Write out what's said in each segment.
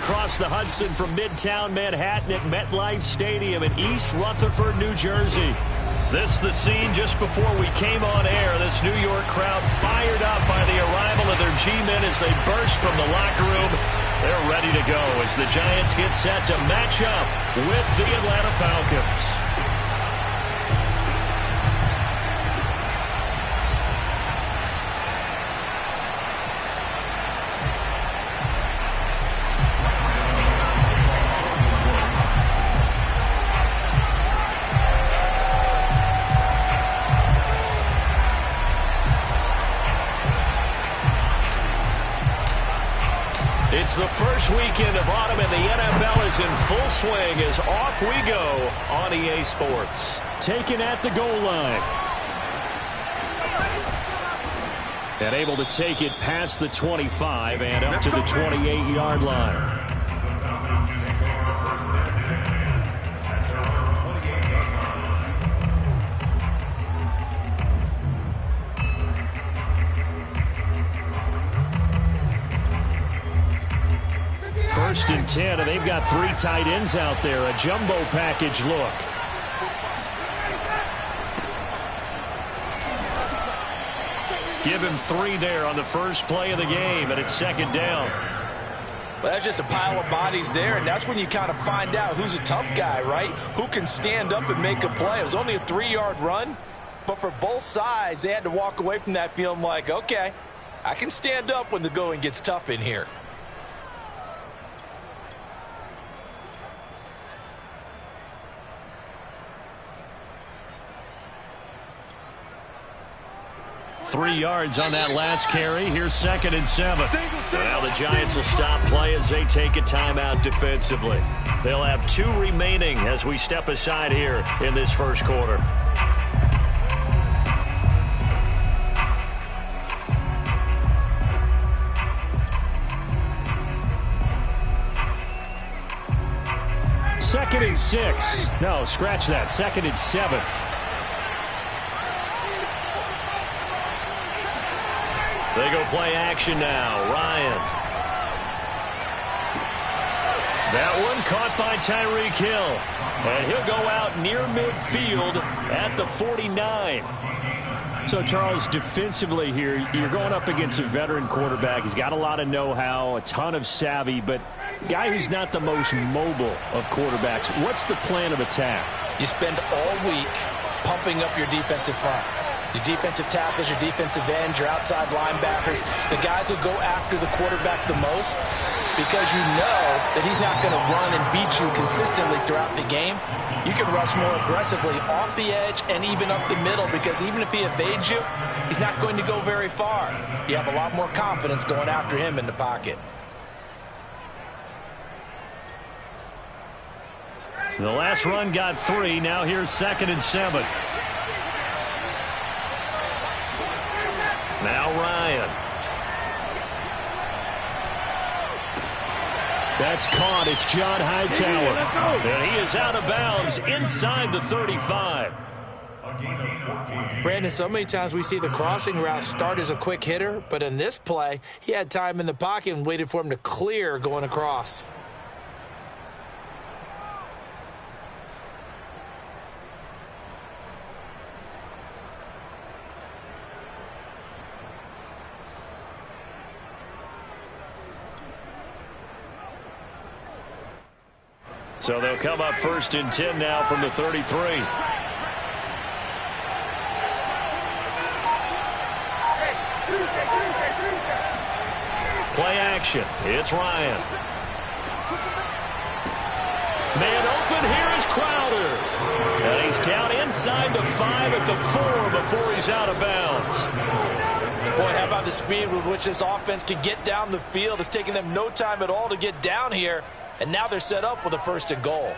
across the Hudson from Midtown Manhattan at MetLife Stadium in East Rutherford, New Jersey. This the scene just before we came on air. This New York crowd fired up by the arrival of their G-men as they burst from the locker room. They're ready to go as the Giants get set to match up with the Atlanta Falcons. It's the first weekend of autumn, and the NFL is in full swing as off we go on EA Sports. Taken at the goal line. And able to take it past the 25 and up to the 28-yard line. First and 10, and they've got 3 tight ends out there. A jumbo package look. Give him 3 there on the first play of the game, and it's second down. Well, that's just a pile of bodies there, and that's when you kind of find out who's a tough guy, right? Who can stand up and make a play. It was only a 3-yard run, but for both sides, they had to walk away from that feeling like, okay, I can stand up when the going gets tough in here. Three yards on that last carry. Here's second and 7. Well, the Giants will stop play as they take a timeout defensively. They'll have 2 remaining as we step aside here in this first quarter. Second and 6. No, scratch that. Second and 7. They go play action now. Ryan. That one caught by Tyreek Hill. And he'll go out near midfield at the 49. So, Charles, defensively here, you're going up against a veteran quarterback. He's got a lot of know-how, a ton of savvy, but a guy who's not the most mobile of quarterbacks. What's the plan of attack? You spend all week pumping up your defensive front. Your defensive tackles, your defensive ends, your outside linebackers, the guys who go after the quarterback the most, because you know that he's not going to run and beat you consistently throughout the game. You can rush more aggressively off the edge and even up the middle, because even if he evades you, he's not going to go very far. You have a lot more confidence going after him in the pocket. The last run got 3. Now here's second and 7. Now Ryan. That's caught. It's John Hightower. And he is out of bounds inside the 35. Brandon, so many times we see the crossing route start as a quick hitter, but in this play, he had time in the pocket and waited for him to clear going across. So they'll come up first and 10 now from the 33. Play action. It's Ryan. Man open. Here is Crowder. And he's down inside the 5 at the 4 before he's out of bounds. Boy, how about the speed with which this offense can get down the field? It's taking them no time at all to get down here. And now they're set up with a first and goal.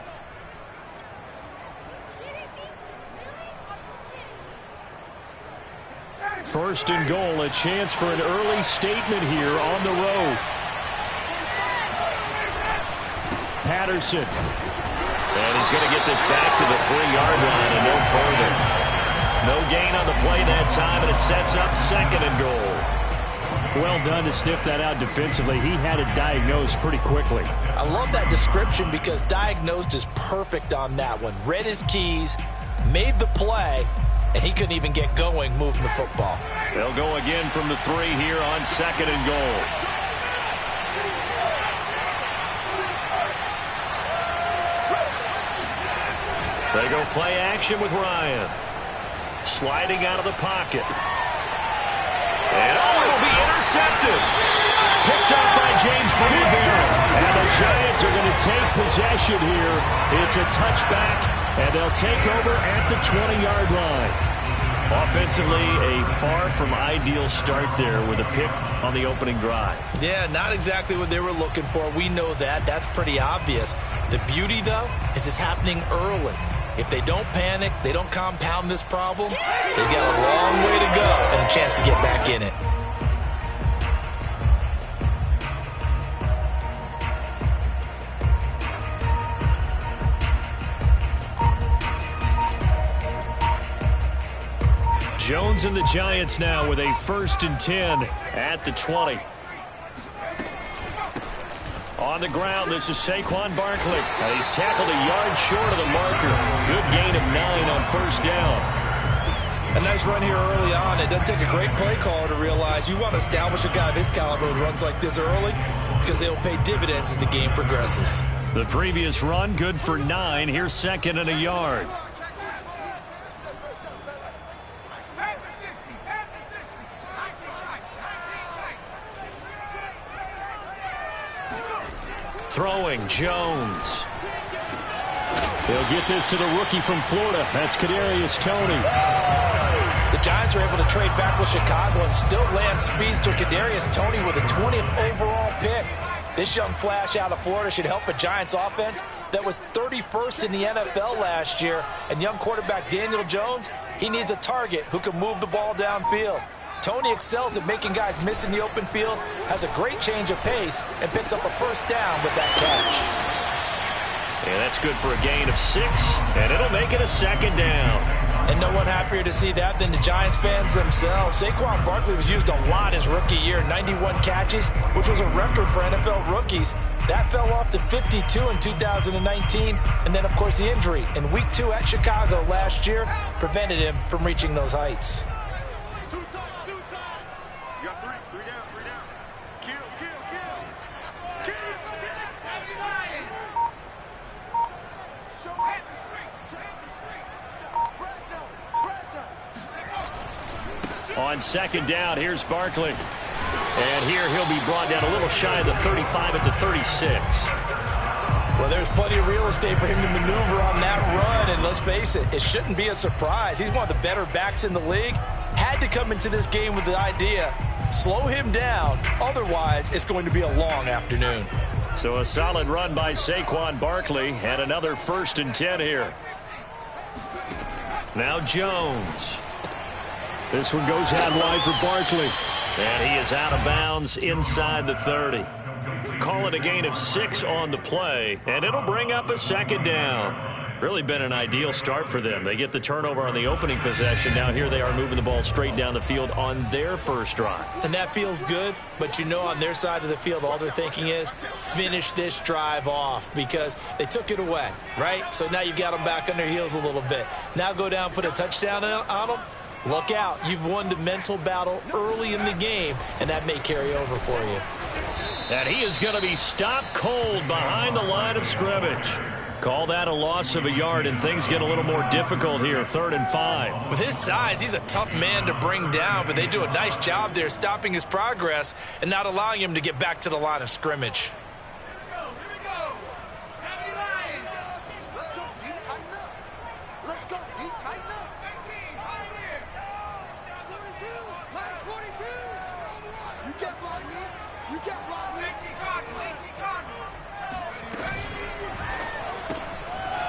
First and goal, a chance for an early statement here on the road. Patterson. And he's going to get this back to the 3-yard line and no further. No gain on the play that time, and it sets up second and goal. Well done to sniff that out defensively. He had it diagnosed pretty quickly. I love that description because diagnosed is perfect on that one. Read his keys, made the play, and he couldn't even get going moving the football. They'll go again from the 3 here on 2nd and goal. They go play action with Ryan. Sliding out of the pocket. And it'll be intercepted. Picked up by James Bradbury. And the Giants are going to take possession here. It's a touchback, and they'll take over at the 20-yard line. Offensively, a far from ideal start there with a pick on the opening drive. Yeah, not exactly what they were looking for. We know that. That's pretty obvious. The beauty, though, is it's happening early. If they don't panic, they don't compound this problem, they've got a long way to go and a chance to get back in it. Jones and the Giants now with a 1st and 10 at the 20. On the ground, this is Saquon Barkley. He's tackled a yard short of the marker. Good gain of 9 on 1st down. A nice run here early on. It doesn't take a great play caller to realize you want to establish a guy of his caliber who runs like this early because they'll pay dividends as the game progresses. The previous run, good for 9. Here's 2nd and a yard. Throwing, Jones. They'll get this to the rookie from Florida. That's Kadarius Toney. The Giants are able to trade back with Chicago and still land speedster Kadarius Toney with a 20th overall pick. This young flash out of Florida should help a Giants offense that was 31st in the NFL last year. And young quarterback Daniel Jones, he needs a target who can move the ball downfield. Toney excels at making guys miss in the open field, has a great change of pace, and picks up a 1st down with that catch. And that's good for a gain of 6, and it'll make it a 2nd down. And no one happier to see that than the Giants fans themselves. Saquon Barkley was used a lot his rookie year, 91 catches, which was a record for NFL rookies. That fell off to 52 in 2019, and then, of course, the injury in Week 2 at Chicago last year prevented him from reaching those heights. On 2nd down, here's Barkley. And here he'll be brought down a little shy of the 35 at the 36. Well, there's plenty of real estate for him to maneuver on that run. And let's face it, it shouldn't be a surprise. He's one of the better backs in the league. Had to come into this game with the idea, slow him down. Otherwise, it's going to be a long afternoon. So a solid run by Saquon Barkley and another 1st and 10 here. Now Jones. This one goes out wide for Barkley. And he is out of bounds inside the 30. Call it a gain of 6 on the play, and it'll bring up a 2nd down. Really been an ideal start for them. They get the turnover on the opening possession. Now here they are moving the ball straight down the field on their 1st drive. And that feels good, but you know on their side of the field all they're thinking is finish this drive off because they took it away, right? So now you've got them back on their heels a little bit. Now go down, put a touchdown on them. Look out. You've won the mental battle early in the game, and that may carry over for you. And he is going to be stopped cold behind the line of scrimmage. Call that a loss of a yard, and things get a little more difficult here, 3rd and 5. With his size, he's a tough man to bring down, but they do a nice job there stopping his progress and not allowing him to get back to the line of scrimmage.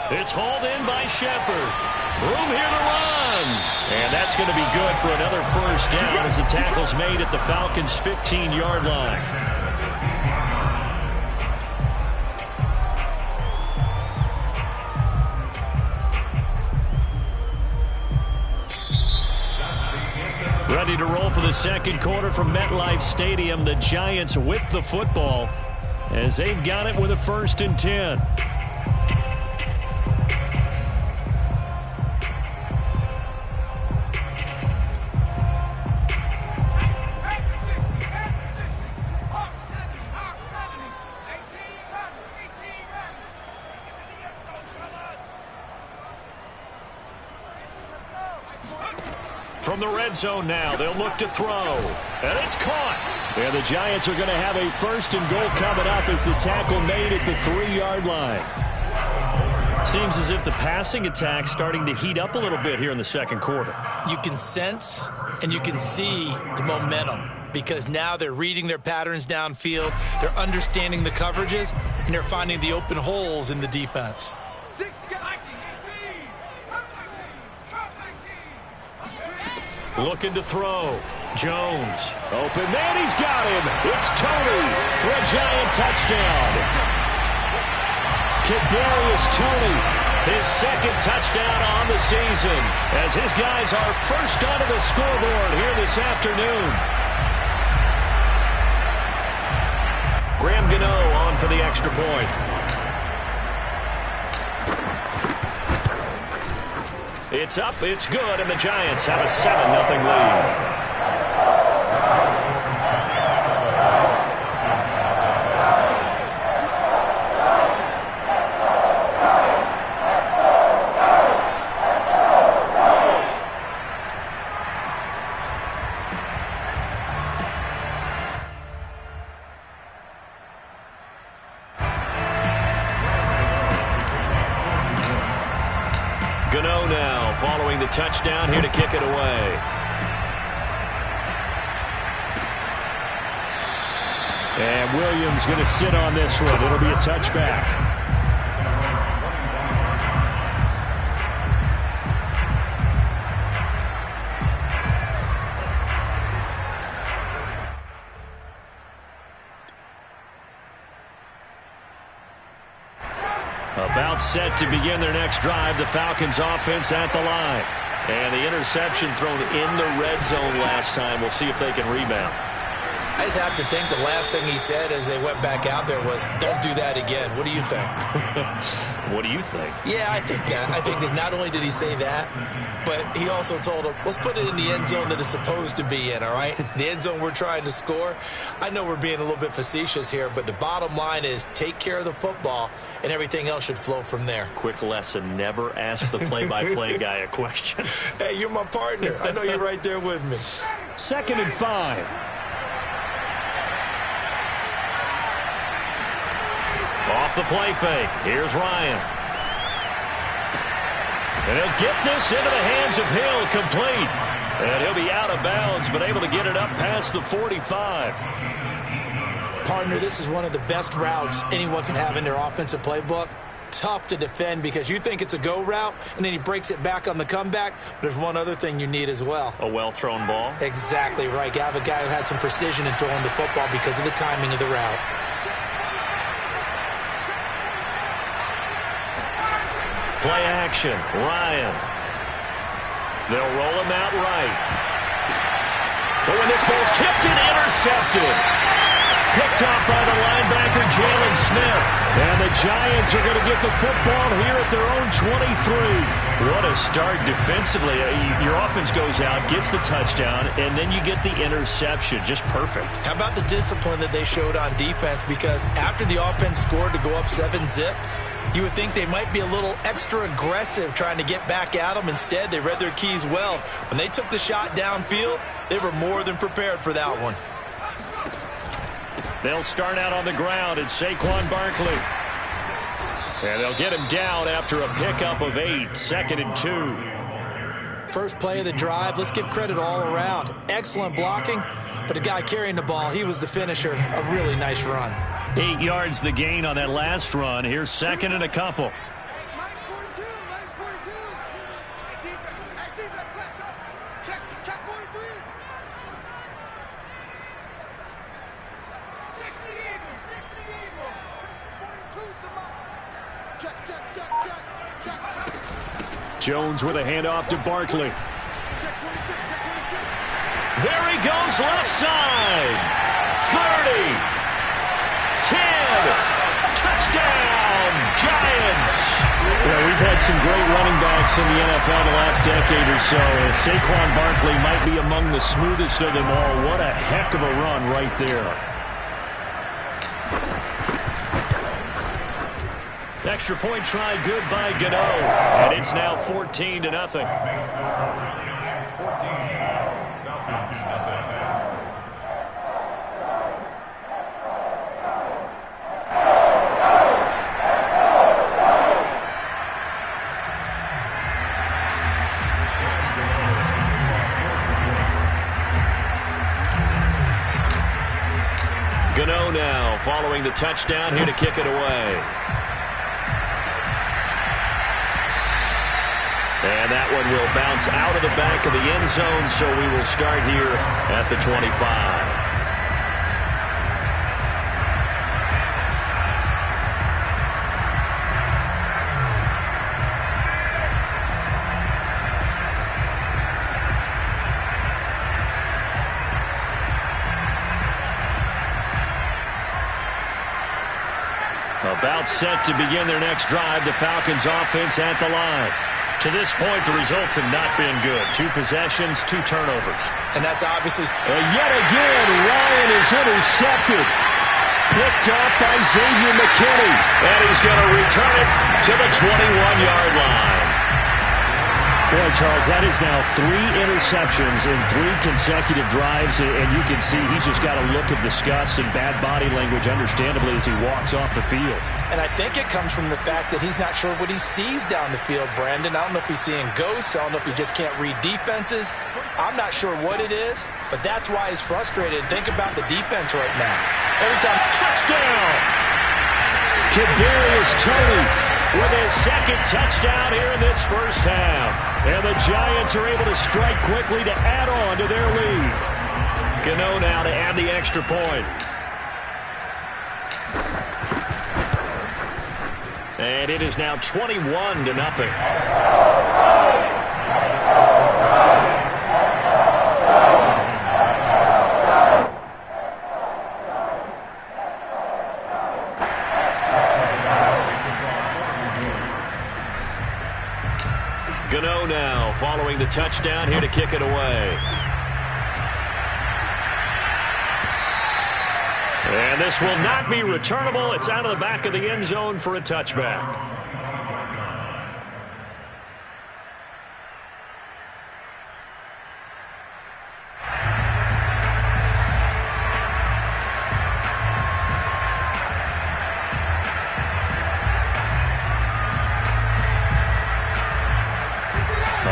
It's hauled in by Shepard. Room here to run. And that's going to be good for another 1st down as the tackle's made at the Falcons' 15-yard line. Ready Ready to roll for the second quarter from MetLife Stadium. The Giants with the football as they've got it with a 1st and 10. From the red zone now, they'll look to throw. And it's caught. And the Giants are going to have a 1st and goal coming up as the tackle made at the 3-yard line. Seems as if the passing attack's starting to heat up a little bit here in the second quarter. You can sense and you can see the momentum because now they're reading their patterns downfield, they're understanding the coverages, and they're finding the open holes in the defense. Looking to throw. Jones. Open man, he's got him. It's Tony for a Giant touchdown. Kadarius Toney, his 2nd touchdown on the season, as his guys are first onto the scoreboard here this afternoon. Graham Gano on for the extra point. It's up, it's good, and the Giants have a 7-0 lead. Gano now following the touchdown here to kick it away. And Williams going to sit on this one. It'll be a touchback. About set to begin their next drive. The Falcons offense at the line. And the interception thrown in the red zone last time. We'll see if they can rebound. I just have to think the last thing he said as they went back out there was, don't do that again. What do you think? What do you think? Yeah, I think that. I think that not only did he say that, but he also told him, let's put it in the end zone that it's supposed to be in, all right? The end zone we're trying to score. I know we're being a little bit facetious here, but the bottom line is take care of the football, and everything else should flow from there. Quick lesson, never ask the play-by-play guy a question. Hey, you're my partner. I know you're right there with me. 2nd and 5. Off the play fake. Here's Ryan. And he'll get this into the hands of Hill, complete. And he'll be out of bounds, but able to get it up past the 45. Partner, this is one of the best routes anyone can have in their offensive playbook. Tough to defend because you think it's a go route, and then he breaks it back on the comeback. But there's one other thing you need as well. A well-thrown ball? Exactly right. You have a guy who has some precision in throwing the football because of the timing of the route. Play action. Ryan. They'll roll him out right. But when this ball's tipped and intercepted. Picked off by the linebacker, Jalen Smith. And the Giants are going to get the football here at their own 23. What a start defensively. Your offense goes out, gets the touchdown, and then you get the interception. Just perfect. How about the discipline that they showed on defense? Because after the offense scored to go up 7-zip, you would think they might be a little extra aggressive trying to get back at them. Instead, they read their keys well. When they took the shot downfield, they were more than prepared for that one. They'll start out on the ground. It's Saquon Barkley. And they'll get him down after a pickup of 8. 2nd and 2. First play of the drive. Let's give credit all around. Excellent blocking. But the guy carrying the ball, he was the finisher. A really nice run. 8 yards the gain on that last run. Here's 2nd and a couple. Jones with a handoff to Barkley. There he goes left side. 30. 10. Touchdown, Giants! We've had some great running backs in the NFL the last decade or so. Saquon Barkley might be among the smoothest of them all. What a heck of a run right there. Extra point try good by Gano. And it's now 14-0. Gano now following the touchdown, here to kick it away. And that one will bounce out of the back of the end zone, so we will start here at the 25. About set to begin their next drive, the Falcons offense at the line. To this point, the results have not been good. 2 possessions, 2 turnovers. And that's obviously... Yet again, Ryan is intercepted. Picked up by Xavier McKinney. And he's going to return it to the 21-yard line. Boy, Charles, that is now 3 interceptions in 3 consecutive drives, and you can see he's just got a look of disgust and bad body language, understandably, as he walks off the field. And I think it comes from the fact that he's not sure what he sees down the field, Brandon. I don't know if he's seeing ghosts. I don't know if he just can't read defenses. I'm not sure what it is, but that's why he's frustrated. Think about the defense right now. Every time, touchdown! Kadarius Toney with his second touchdown here in this first half. And the Giants are able to strike quickly to add on to their lead. Gano now to add the extra point. And it is now 21-0. Gano now following the touchdown, here to kick it away. And this will not be returnable. It's out of the back of the end zone for a touchback.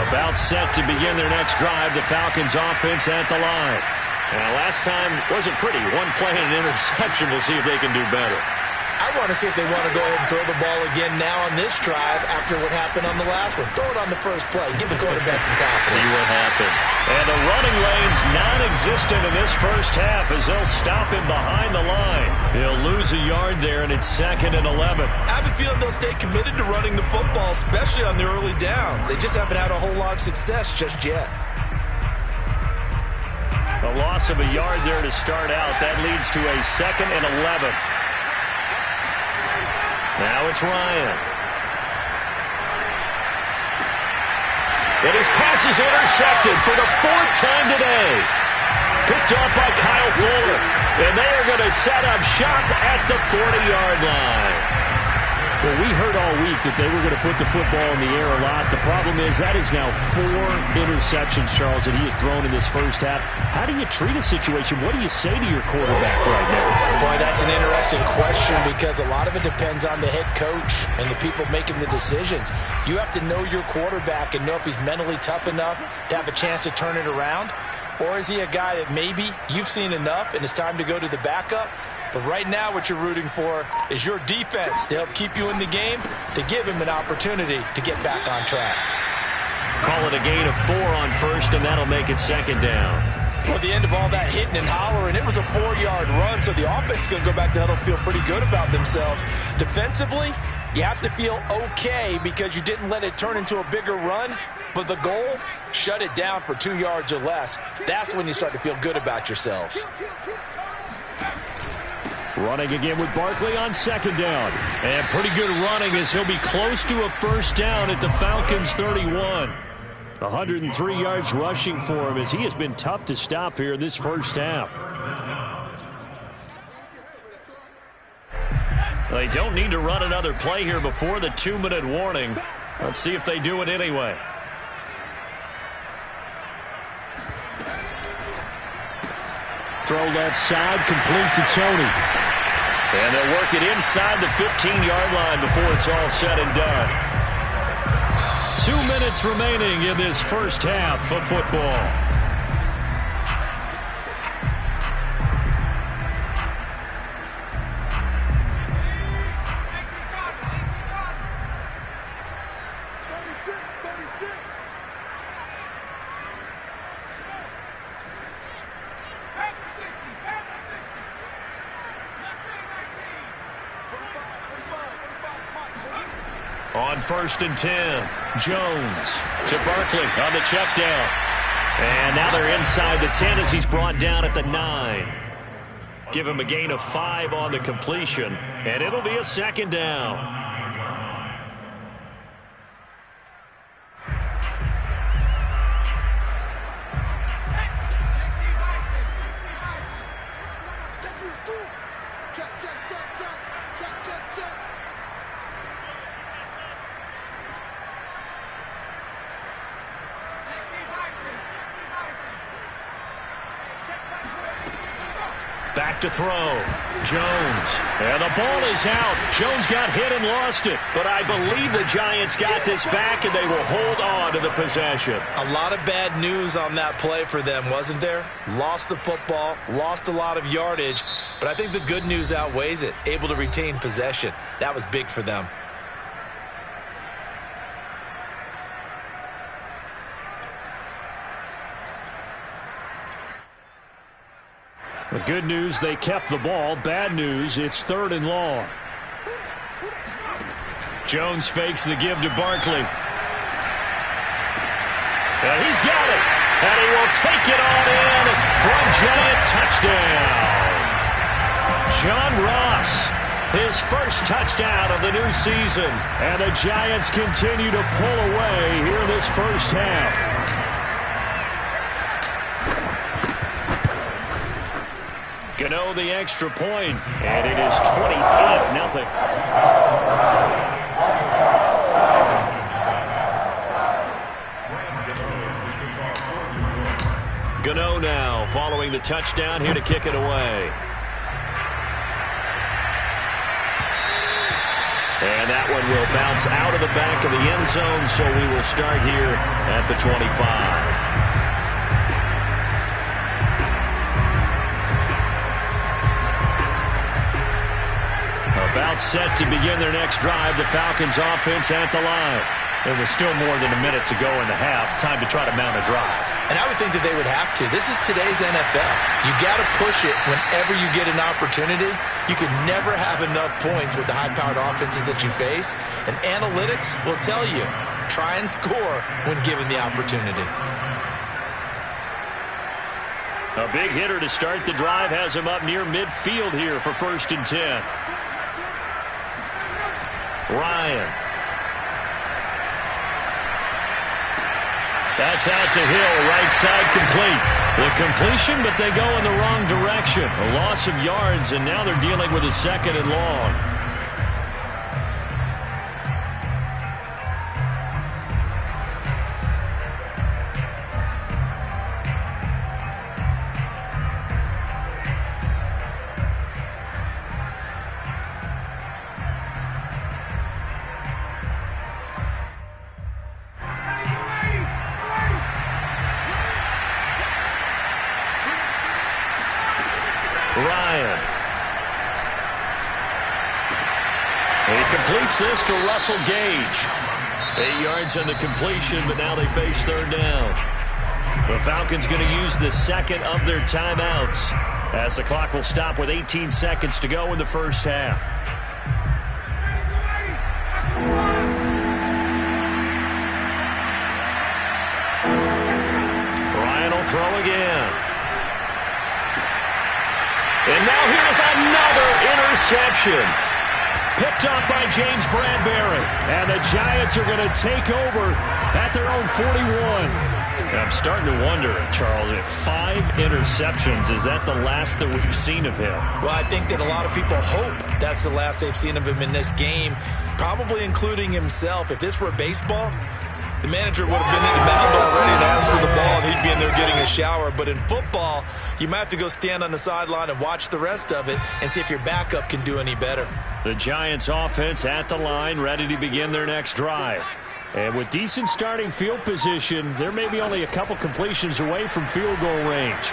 About set to begin their next drive, the Falcons offense at the line. Last time wasn't pretty. 1 play and an interception. We'll see if they can do better. I want to see if they want to go ahead and throw the ball again now on this drive after what happened on the last one. Throw it on the first play. Give the quarterback some confidence. See what happens. And the running lane's non-existent in this first half as they'll stop him behind the line. He'll lose a yard there, and it's 2nd and 11. I have a feeling they'll stay committed to running the football, especially on the early downs. They just haven't had a whole lot of success just yet. A loss of a yard there to start out. That leads to a 2nd and 11. Now it's Ryan. And his pass is intercepted for the 4th time today. Picked up by Kyle Fuller. And they are going to set up shop at the 40-yard line. Well, we heard all week that they were going to put the football in the air a lot. The problem is that is now 4 interceptions, Charles, that he has thrown in this first half. How do you treat a situation? What do you say to your quarterback right now? Boy, that's an interesting question because a lot of it depends on the head coach and the people making the decisions. You have to know your quarterback and know if he's mentally tough enough to have a chance to turn it around. Or is he a guy that maybe you've seen enough and it's time to go to the backup? But right now what you're rooting for is your defense to help keep you in the game, to give him an opportunity to get back on track. Call it a gain of 4 on first, and that'll make it 2nd down. Well, at the end of all that hitting and hollering, it was a 4-yard run, so the offense is going to go back to huddle, feel pretty good about themselves. Defensively, You have to feel okay because you didn't let it turn into a bigger run, but the goal, shut it down for 2 yards or less. That's when you start to feel good about yourselves. Running again with Barkley on second down. And pretty good running as he'll be close to a first down at the Falcons' 31. 103 yards rushing for him as he has been tough to stop here in this first half. They don't need to run another play here before the 2-minute warning. Let's see if they do it anyway. Throw left side, complete to Tony. And they'll work it inside the 15-yard line before it's all said and done. 2 minutes remaining in this first half of football. On 1st and 10, Jones to Barkley on the check down. And now they're inside the 10 as he's brought down at the 9. Give him a gain of 5 on the completion, and it'll be a second down. Back to throw. Jones. And the ball is out. Jones got hit and lost it. But I believe the Giants got this back, and they will hold on to the possession. A lot of bad news on that play for them, wasn't there? Lost the football, lost a lot of yardage. But I think the good news outweighs it. Able to retain possession. That was big for them. The good news, they kept the ball. Bad news, it's 3rd and long. Jones fakes the give to Barkley. And he's got it. And he will take it on in for a Giant touchdown. John Ross, his first touchdown of the new season. And the Giants continue to pull away here in this first half. Gano the extra point, and it is 28-0. Gano now following the touchdown here to kick it away. And that one will bounce out of the back of the end zone, so we will start here at the 25. About set to begin their next drive, the Falcons offense at the line. There was still more than a minute to go in the half. Time to try to mount a drive. And I would think that they would have to. This is today's NFL. You got to push it whenever you get an opportunity. You can never have enough points with the high-powered offenses that you face. And analytics will tell you, try and score when given the opportunity. A big hitter to start the drive has him up near midfield here for 1st and 10. Ryan. That's out to Hill, right side complete. The completion, but they go in the wrong direction. A loss of yards, and now they're dealing with a 2nd and long. Ryan. He completes this to Russell Gage. 8 yards on the completion, but now they face 3rd down. The Falcons going to use the 2nd of their timeouts as the clock will stop with 18 seconds to go in the first half. throw again. And now here's another interception. Picked up by James Bradbury. And the Giants are going to take over at their own 41. I'm starting to wonder, Charles, if 5 interceptions, is that the last that we've seen of him? Well, I think that a lot of people hope that's the last they've seen of him in this game, probably including himself. If this were baseball, the manager would have been in the mound already and asked for the ball, and he'd be in there getting a shower. But in football, you might have to go stand on the sideline and watch the rest of it and see if your backup can do any better. The Giants offense at the line, ready to begin their next drive. And with decent starting field position, they're maybe only a couple completions away from field goal range.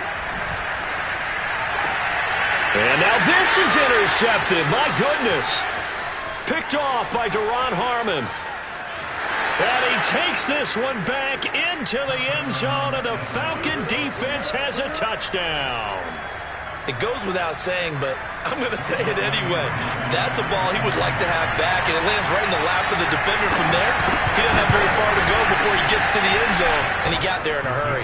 And now this is intercepted. My goodness. Picked off by Duron Harmon. And he takes this one back into the end zone, and the Falcon defense has a touchdown. It goes without saying, but I'm going to say it anyway. That's a ball he would like to have back, and it lands right in the lap of the defender from there. He doesn't have very far to go before he gets to the end zone, and he got there in a hurry.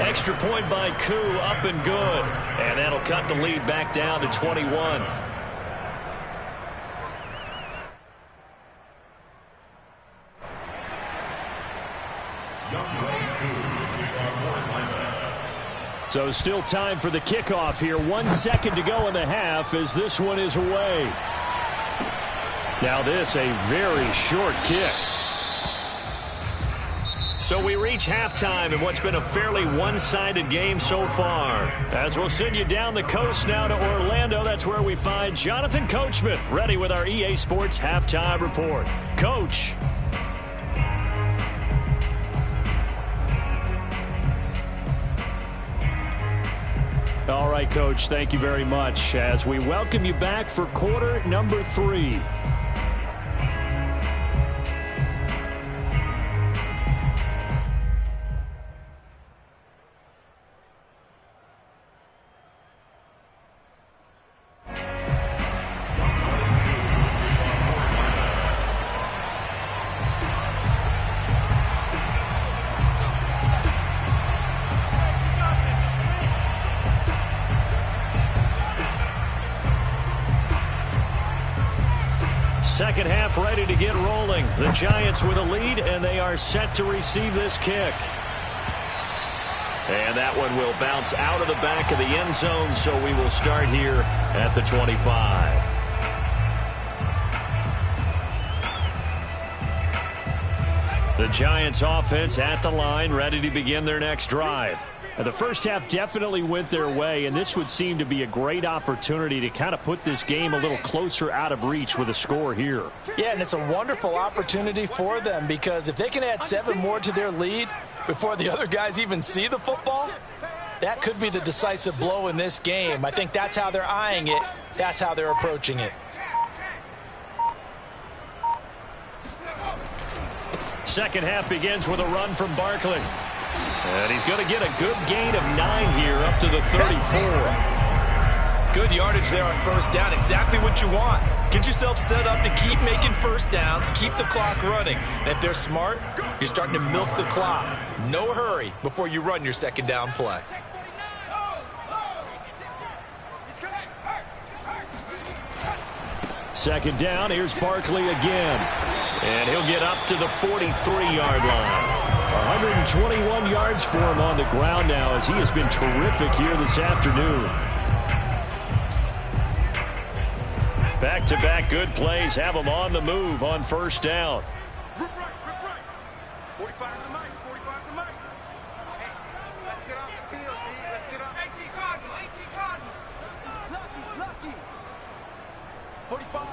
Extra point by Koo, up and good. And that'll cut the lead back down to 21. So still time for the kickoff here. 1 second to go in the half as this one is away. Now this, a very short kick. So we reach halftime in what's been a fairly one-sided game so far. As we'll send you down the coast now to Orlando, that's where we find Jonathan Coachman, ready with our EA Sports Halftime Report. Coach. All right, Coach, thank you very much as we welcome you back for quarter number 3. Second half ready to get rolling. The Giants with a lead, and they are set to receive this kick. And that one will bounce out of the back of the end zone, so we will start here at the 25. The Giants offense at the line, ready to begin their next drive. The first half definitely went their way, and this would seem to be a great opportunity to kind of put this game a little closer out of reach with a score here. Yeah, and it's a wonderful opportunity for them because if they can add 7 more to their lead before the other guys even see the football, that could be the decisive blow in this game. I think that's how they're eyeing it. That's how they're approaching it. Second half begins with a run from Barkley. And he's going to get a good gain of 9 here up to the 34. Good yardage there on first down. Exactly what you want. Get yourself set up to keep making first downs, keep the clock running. And if they're smart, you're starting to milk the clock. No hurry before you run your second down play. Second down, here's Barkley again. And he'll get up to the 43-yard line. 121 yards for him on the ground now as he has been terrific here this afternoon. Back-to-back good plays have him on the move on first down. 45 to Mike, 45 to Mike. Hey, let's get off the field, D. Let's get off. HC Cardinal. Lucky. 45,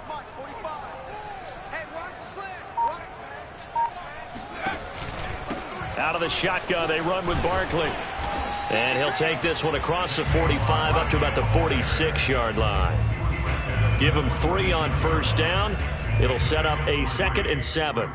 Mike, 45. Hey, watch the slant. Out of the shotgun, they run with Barkley. And he'll take this one across the 45 up to about the 46-yard line. Give him 3 on first down. It'll set up a 2nd and 7.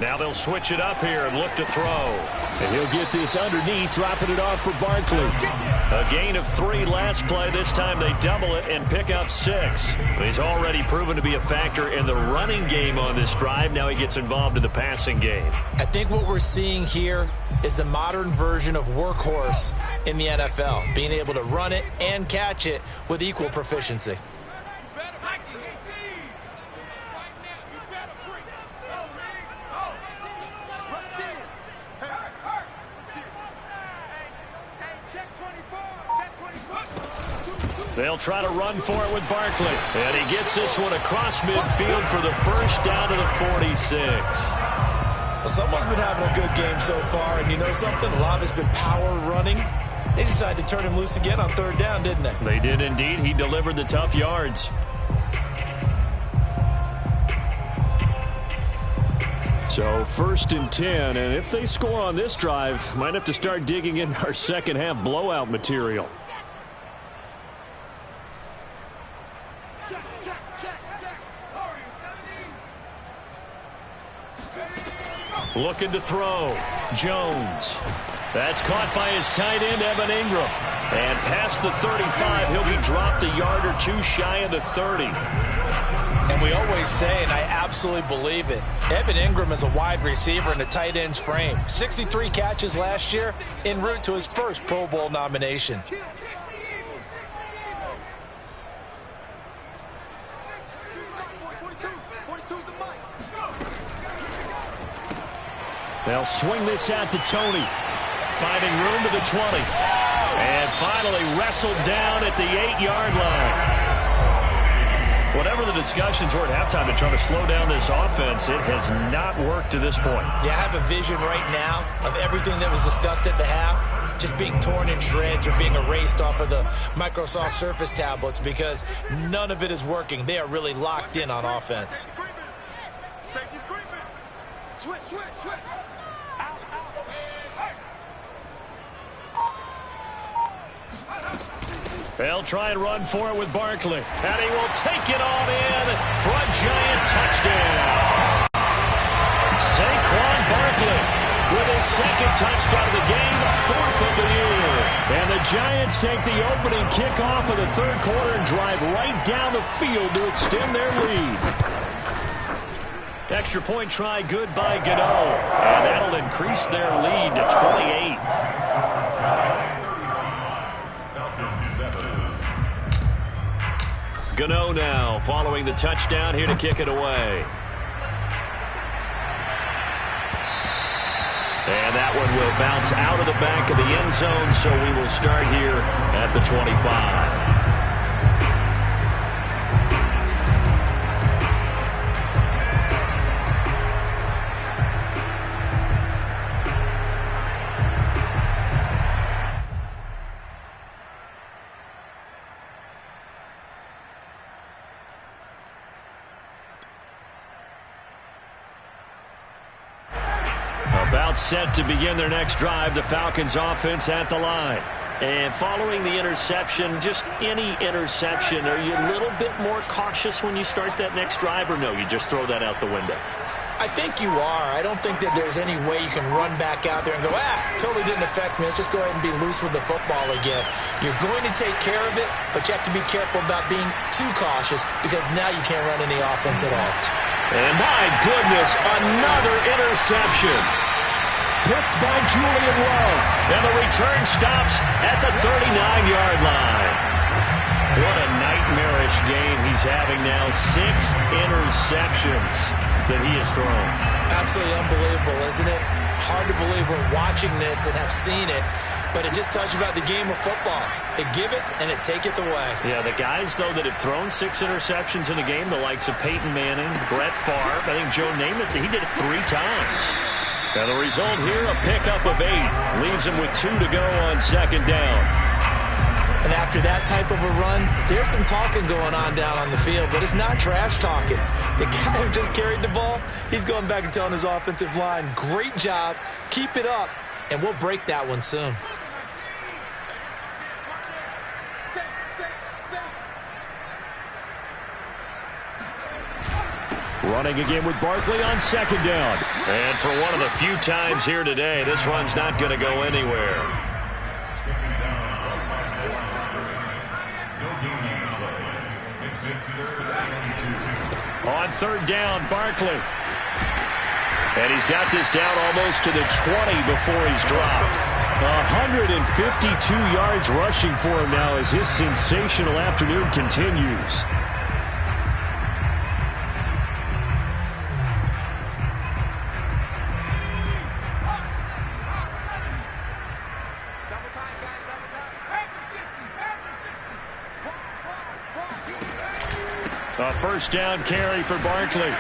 Now they'll switch it up here and look to throw. And he'll get this underneath, dropping it off for Barkley. A gain of 3 last play. This time they double it and pick up 6. He's already proven to be a factor in the running game on this drive. Now he gets involved in the passing game. I think what we're seeing here is the modern version of workhorse in the NFL, being able to run it and catch it with equal proficiency. They'll try to run for it with Barkley. And he gets this one across midfield for the first down to the 46. Well, someone's been having a good game so far, and you know something? A lot of it's been power running. They decided to turn him loose again on 3rd down, didn't they? They did indeed. He delivered the tough yards. So 1st and 10, and if they score on this drive, might have to start digging in our second half blowout material. Looking to throw. Jones. That's caught by his tight end, Evan Ingram. And past the 35, he'll be dropped a yard or 2 shy of the 30. And we always say, and I absolutely believe it, Evan Ingram is a wide receiver in the tight end's frame. 63 catches last year, en route to his first Pro Bowl nomination. They'll swing this out to Tony. Finding room to the 20. And finally wrestled down at the 8-yard line. Whatever the discussions were at halftime to try to slow down this offense, it has not worked to this point. Yeah, I have a vision right now of everything that was discussed at the half just being torn in shreds or being erased off of the Microsoft Surface tablets because none of it is working. They are really locked in on offense. Safety's creeping. Switch, switch, switch. They'll try and run for it with Barkley. And he will take it on in for a giant touchdown. Saquon Barkley with his 2nd touchdown of the game, 4th of the year. And the Giants take the opening kickoff of the 3rd quarter and drive right down the field to extend their lead. Extra point try good by Gano. And that'll increase their lead to 28. Gano now following the touchdown here to kick it away. And that one will bounce out of the back of the end zone, so we will start here at the 25. About set to begin their next drive, the Falcons offense at the line. And following the interception, just any interception, are you a little bit more cautious when you start that next drive, or no, you just throw that out the window? I think you are. I don't think that there's any way you can run back out there and go, totally didn't affect me. Let's just go ahead and be loose with the football again. You're going to take care of it, but you have to be careful about being too cautious because now you can't run any offense at all. And my goodness, another interception. Picked by Julian Love. And the return stops at the 39-yard line. What a nightmarish game he's having now. 6 interceptions that he has thrown. Absolutely unbelievable, isn't it? Hard to believe we're watching this and have seen it, but it just tells you about the game of football. It giveth and it taketh away. Yeah, the guys, though, that have thrown 6 interceptions in a game, the likes of Peyton Manning, Brett Favre, I think Joe Namath, he did it 3 times. Now the result here, a pickup of 8. Leaves him with 2 to go on 2nd down. And after that type of a run, there's some talking going on down on the field, but it's not trash talking. The guy who just carried the ball, he's going back and telling his offensive line, great job, keep it up, and we'll break that one soon. Running again with Barkley on second down. And for one of the few times here today, this run's not going to go anywhere. On third down, Barkley. And he's got this down almost to the 20 before he's dropped. 152 yards rushing for him now as his sensational afternoon continues. A first down carry for Barkley.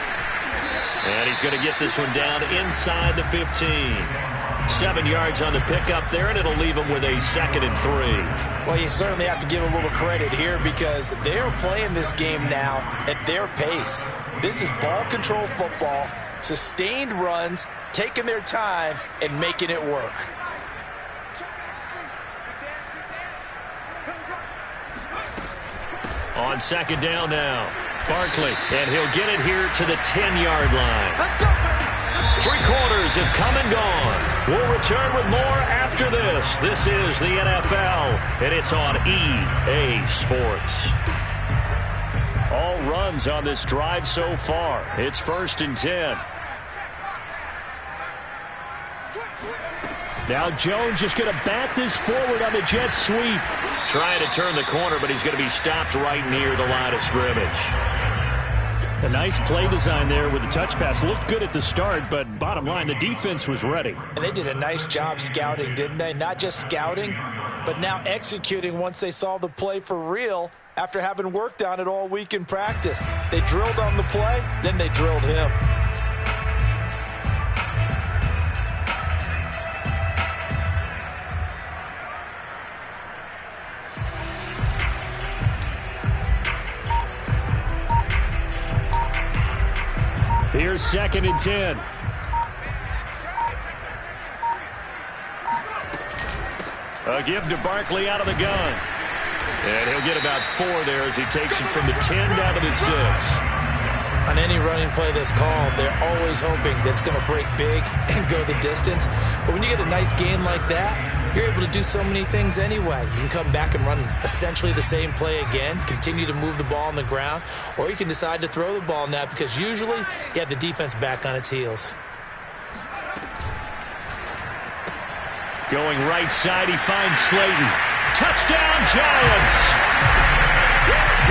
And he's going to get this one down inside the 15. 7 yards on the pickup there, and it'll leave him with a 2nd and 3. Well, you certainly have to give a little credit here because they're playing this game now at their pace. This is ball control football, sustained runs, taking their time, and making it work. On second down now, Barkley, and he'll get it here to the 10-yard line. 3 quarters have come and gone. We'll return with more after this. This is the NFL, and it's on EA Sports. All runs on this drive so far. It's 1st and 10. Now Jones just going to bat this forward on the jet sweep. Trying to turn the corner, but he's going to be stopped right near the line of scrimmage. A nice play design there with the touch pass. Looked good at the start, but bottom line, the defense was ready. And they did a nice job scouting, didn't they? Not just scouting, but now executing once they saw the play for real after having worked on it all week in practice. They drilled on the play, then they drilled him. Here's 2nd and 10. A give to Barkley out of the gun. And he'll get about 4 there as he takes it from the 10 down to the 6. On any running play that's called, they're always hoping that it's going to break big and go the distance. But when you get a nice gain like that, you're able to do so many things anyway. You can come back and run essentially the same play again, continue to move the ball on the ground, or you can decide to throw the ball now because usually you have the defense back on its heels. Going right side, he finds Slayton. Touchdown, Giants!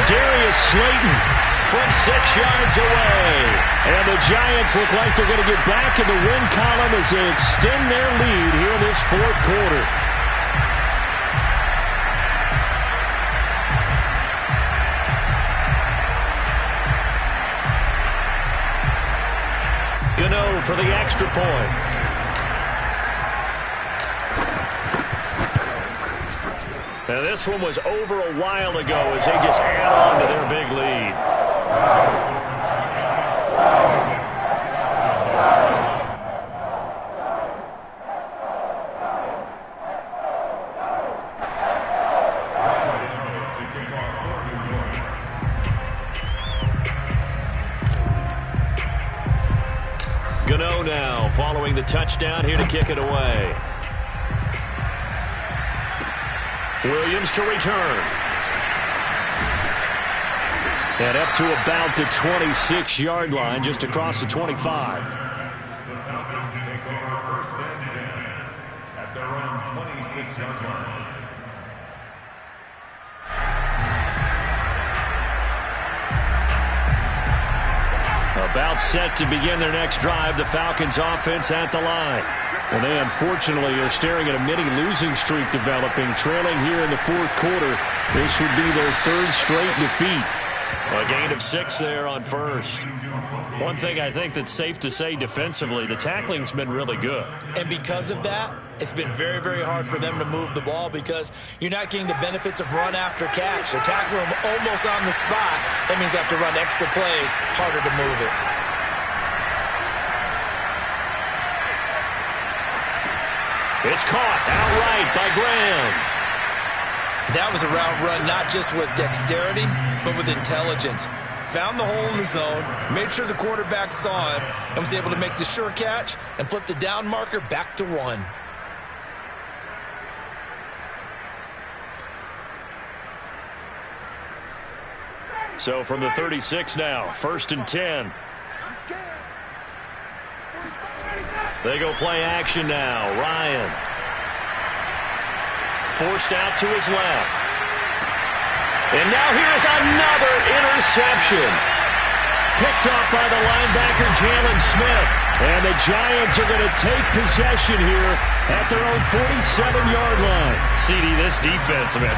Darius Slayton from 6 yards away. And the Giants look like they're going to get back in the win column as they extend their lead here in this 4th quarter. Gano for the extra point. Now this one was over a while ago as they just add on to their big lead. Gano now following the touchdown here to kick it away. Williams to return. And up to about the 26-yard line, just across the 25. The Falcons take over 1st and 10 at their own 26-yard line. About set to begin their next drive, the Falcons offense at the line. And they unfortunately are staring at a mini losing streak developing, trailing here in the 4th quarter. This would be their 3rd straight defeat. A gain of 6 there on first. One thing I think that's safe to say defensively, the tackling's been really good. And because of that, it's been very, very hard for them to move the ball because you're not getting the benefits of run after catch. They're tackling them almost on the spot. That means they have to run extra plays, harder to move it. It's caught outright by Graham. That was a route run not just with dexterity, but with intelligence. found the hole in the zone, made sure the quarterback saw him, and was able to make the sure catch and flip the down marker back to 1. So from the 36 now, 1st and 10. They go play action now. Ryan. Forced out to his left. And now here's another interception. Picked off by the linebacker, Jalen Smith. And the Giants are going to take possession here at their own 47-yard line. CD, this defense, man,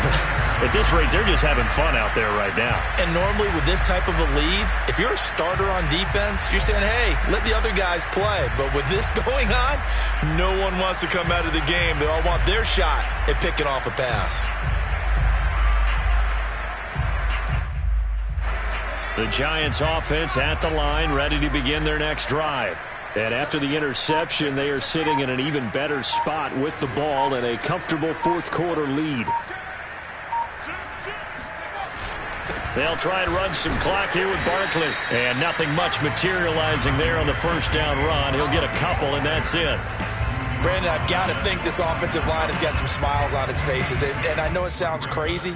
at this rate, they're just having fun out there right now. And normally with this type of a lead, if you're a starter on defense, you're saying, hey, let the other guys play. But with this going on, no one wants to come out of the game. They all want their shot at picking off a pass. The Giants offense at the line, ready to begin their next drive. And after the interception, they are sitting in an even better spot with the ball and a comfortable fourth-quarter lead. They'll try and run some clock here with Barkley. And nothing much materializing there on the first down run. He'll get a couple, and that's it. Brandon, I've got to think this offensive line has got some smiles on its faces. And I know it sounds crazy,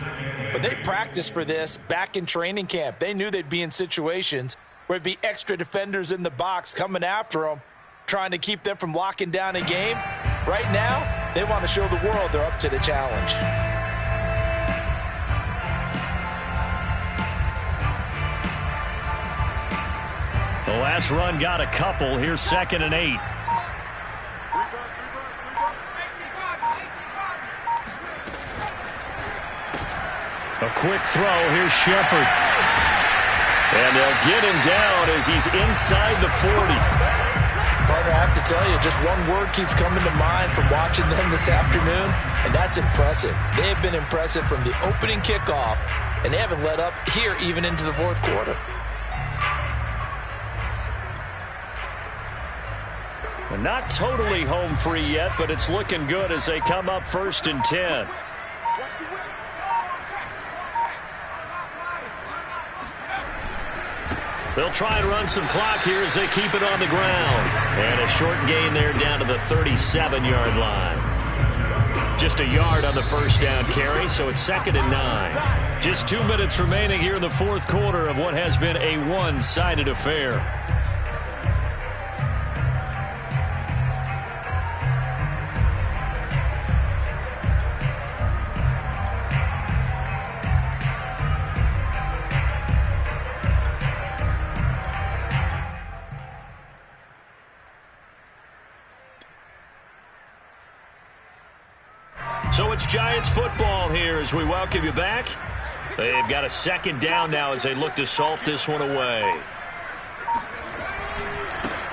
but they practiced for this back in training camp. They knew they'd be in situations where it'd be extra defenders in the box coming after them, trying to keep them from locking down a game. Right now, they want to show the world they're up to the challenge. The last run got a couple. Here's 2nd and 8. A quick throw. Here's Shepard. And they'll get him down as he's inside the 40. Partner, I have to tell you, just one word keeps coming to mind from watching them this afternoon, and that's impressive. They have been impressive from the opening kickoff, and they haven't let up here even into the fourth quarter. Well, not totally home free yet, but it's looking good as they come up 1st and 10. They'll try and run some clock here as they keep it on the ground. And a short gain there down to the 37-yard line. Just a yard on the first down carry, so it's 2nd and 9. Just 2 minutes remaining here in the fourth quarter of what has been a one-sided affair. So it's Giants football here as we welcome you back. They've got a 2nd down now as they look to salt this one away.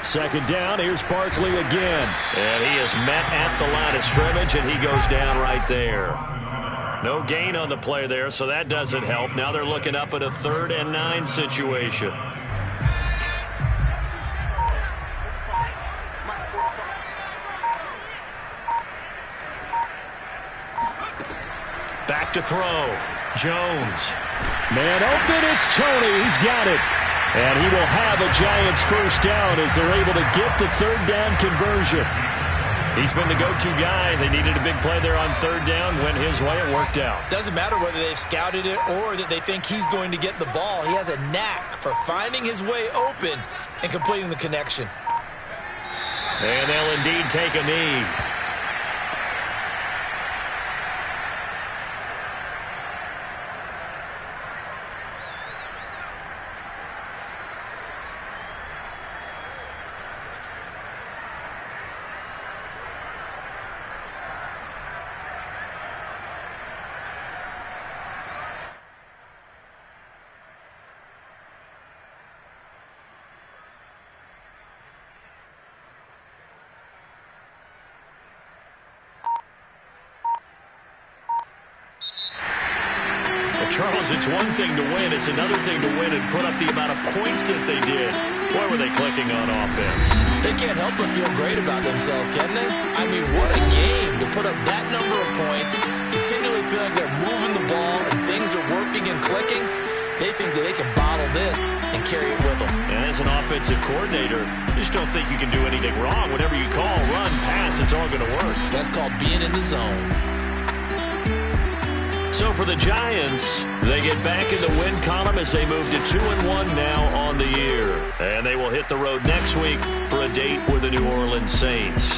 2nd down, here's Barkley again. And he is met at the line of scrimmage, and he goes down right there. No gain on the play there, so that doesn't help. Now they're looking up at a 3rd and 9 situation. Back to throw. Jones. Man open, it's Tony. He's got it. And he will have a Giants first down as they're able to get the 3rd down conversion. He's been the go-to guy. They needed a big play there on 3rd down. Went his way. It worked out. Doesn't matter whether they've scouted it or that they think he's going to get the ball. He has a knack for finding his way open and completing the connection. And they'll indeed take a knee. Charles, it's one thing to win. It's another thing to win and put up the amount of points that they did. Boy, were they clicking on offense. They can't help but feel great about themselves, can they? I mean, what a game to put up that number of points, continually feel like they're moving the ball and things are working and clicking. They think that they can bottle this and carry it with them. And as an offensive coordinator, you just don't think you can do anything wrong. Whatever you call, run, pass, it's all going to work. That's called being in the zone. So for the Giants, they get back in the win column as they move to 2-1 now on the year. And they will hit the road next week for a date with the New Orleans Saints.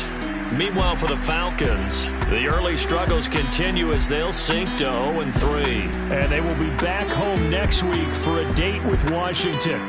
Meanwhile, for the Falcons, the early struggles continue as they'll sink to 0-3. And they will be back home next week for a date with Washington.